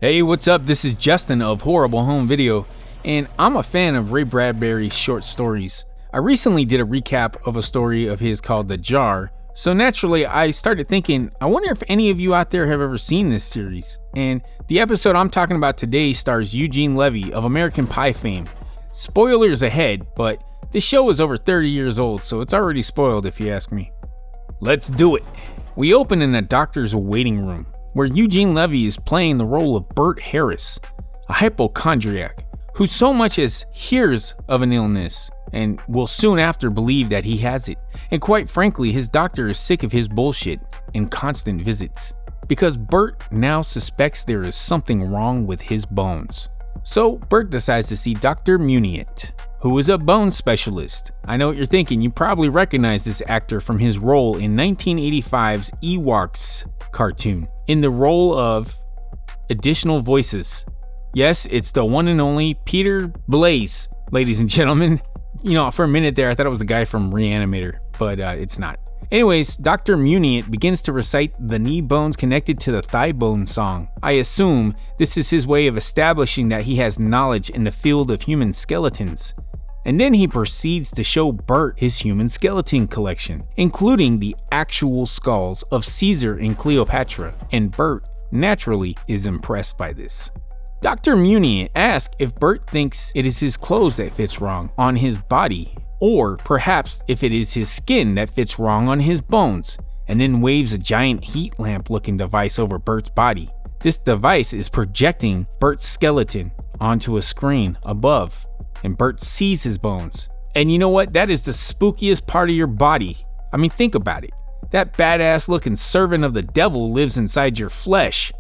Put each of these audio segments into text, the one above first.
Hey, what's up? This is Justin of Horrible Home Video, and I'm a fan of Ray Bradbury's short stories. I recently did a recap of a story of his called The Jar, so naturally I started thinking, I wonder if any of you out there have ever seen this series. And the episode I'm talking about today stars Eugene Levy of American Pie fame. Spoilers ahead, but this show is over 30 years old, so it's already spoiled if you ask me. Let's do it. We open in a doctor's waiting room, where Eugene Levy is playing the role of Bert Harris, a hypochondriac who so much as hears of an illness and will soon after believe that he has it. And quite frankly, his doctor is sick of his bullshit and constant visits, because Bert now suspects there is something wrong with his bones. So Bert decides to see Dr. Muniant, who is a bone specialist. I know what you're thinking, you probably recognize this actor from his role in 1985's Ewoks cartoon, in the role of additional voices. Yes, it's the one and only Peter Blaze, ladies and gentlemen. You know, for a minute there, I thought it was the guy from Reanimator, but it's not. Anyways, Dr. Muniant begins to recite the knee bones connected to the thigh bone song. I assume this is his way of establishing that he has knowledge in the field of human skeletons. And then he proceeds to show Bert his human skeleton collection, including the actual skulls of Caesar and Cleopatra, and Bert naturally is impressed by this. Dr. Muniant asks if Bert thinks it is his clothes that fits wrong on his body, or perhaps if it is his skin that fits wrong on his bones, and then waves a giant heat lamp looking device over Bert's body. This device is projecting Bert's skeleton onto a screen above, and Bert sees his bones. And you know what? That is the spookiest part of your body. I mean, think about it. That badass looking servant of the devil lives inside your flesh.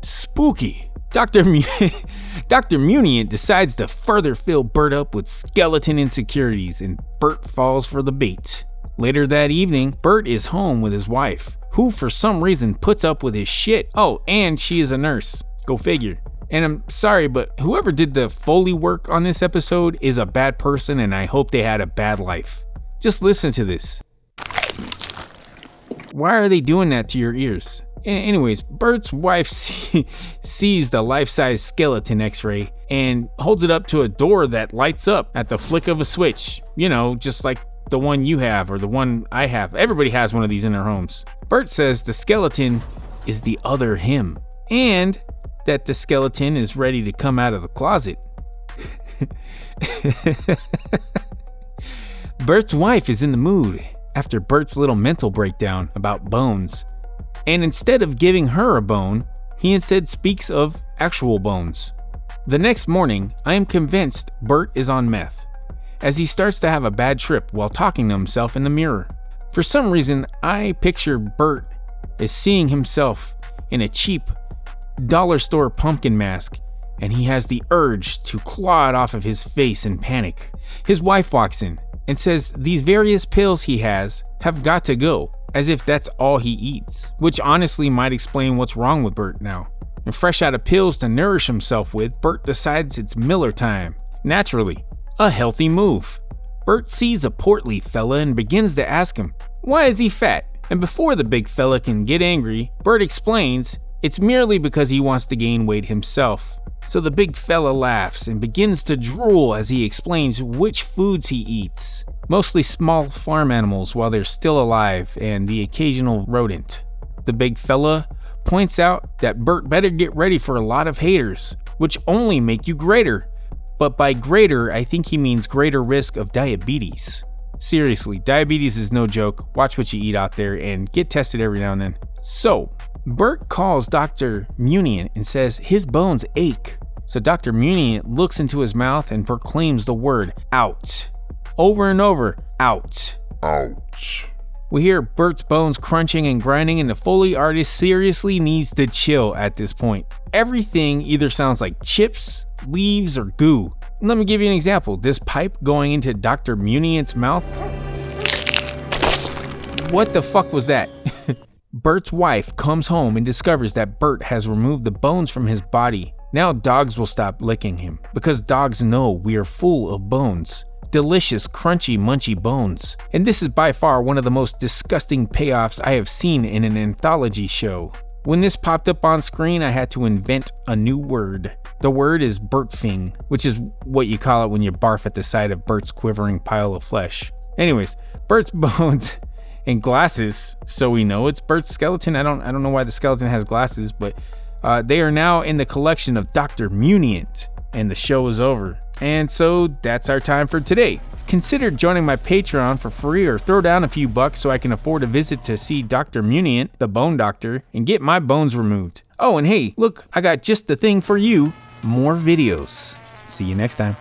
Spooky. Dr. Muniant decides to further fill Bert up with skeleton insecurities, and Bert falls for the bait. Later that evening, Bert is home with his wife, who for some reason puts up with his shit. Oh, and she is a nurse. Go figure. And I'm sorry, but whoever did the Foley work on this episode is a bad person, and I hope they had a bad life. Just listen to this. Why are they doing that to your ears? Anyways, Bert's wife sees the life-size skeleton x-ray and holds it up to a door that lights up at the flick of a switch. You know, just like the one you have or the one I have. Everybody has one of these in their homes. Bert says the skeleton is the other him, and that the skeleton is ready to come out of the closet. Bert's wife is in the mood after Bert's little mental breakdown about bones. And instead of giving her a bone, he instead speaks of actual bones. The next morning, I am convinced Bert is on meth, as he starts to have a bad trip while talking to himself in the mirror. For some reason, I picture Bert as seeing himself in a cheap dollar store pumpkin mask, and he has the urge to claw it off of his face in panic. His wife walks in and says these various pills he has have got to go, as if that's all he eats, which honestly might explain what's wrong with Bert now. And fresh out of pills to nourish himself with, Bert decides it's Miller time. Naturally, a healthy move. Bert sees a portly fella and begins to ask him, why is he fat? And before the big fella can get angry, Bert explains it's merely because he wants to gain weight himself. So the big fella laughs and begins to drool as he explains which foods he eats. Mostly small farm animals while they're still alive, and the occasional rodent. The big fella points out that Bert better get ready for a lot of haters, which only make you greater. But by greater, I think he means greater risk of diabetes. Seriously, diabetes is no joke. Watch what you eat out there and get tested every now and then. So, Bert calls Dr. Muniant and says his bones ache. So Dr. Muniant looks into his mouth and proclaims the word out. Over and over, out. Ouch. We hear Bert's bones crunching and grinding, and the Foley artist seriously needs to chill at this point. Everything either sounds like chips, leaves, or goo. Let me give you an example. This pipe going into Dr. Muniant's mouth. What the fuck was that? Bert's wife comes home and discovers that Bert has removed the bones from his body. Now dogs will stop licking him, because dogs know we are full of bones. Delicious, crunchy, munchy bones. And this is by far one of the most disgusting payoffs I have seen in an anthology show. When this popped up on screen, I had to invent a new word. The word is Bertfing, which is what you call it when you barf at the sight of Bert's quivering pile of flesh. Anyways, Bert's bones and glasses, so we know it's Bert's skeleton. I don't know why the skeleton has glasses, but they are now in the collection of Dr. Munient, and the show is over. And so that's our time for today. Consider joining my Patreon for free or throw down a few bucks so I can afford a visit to see Dr. Munient, the bone doctor, and get my bones removed. Oh, and hey, look, I got just the thing for you, more videos. See you next time.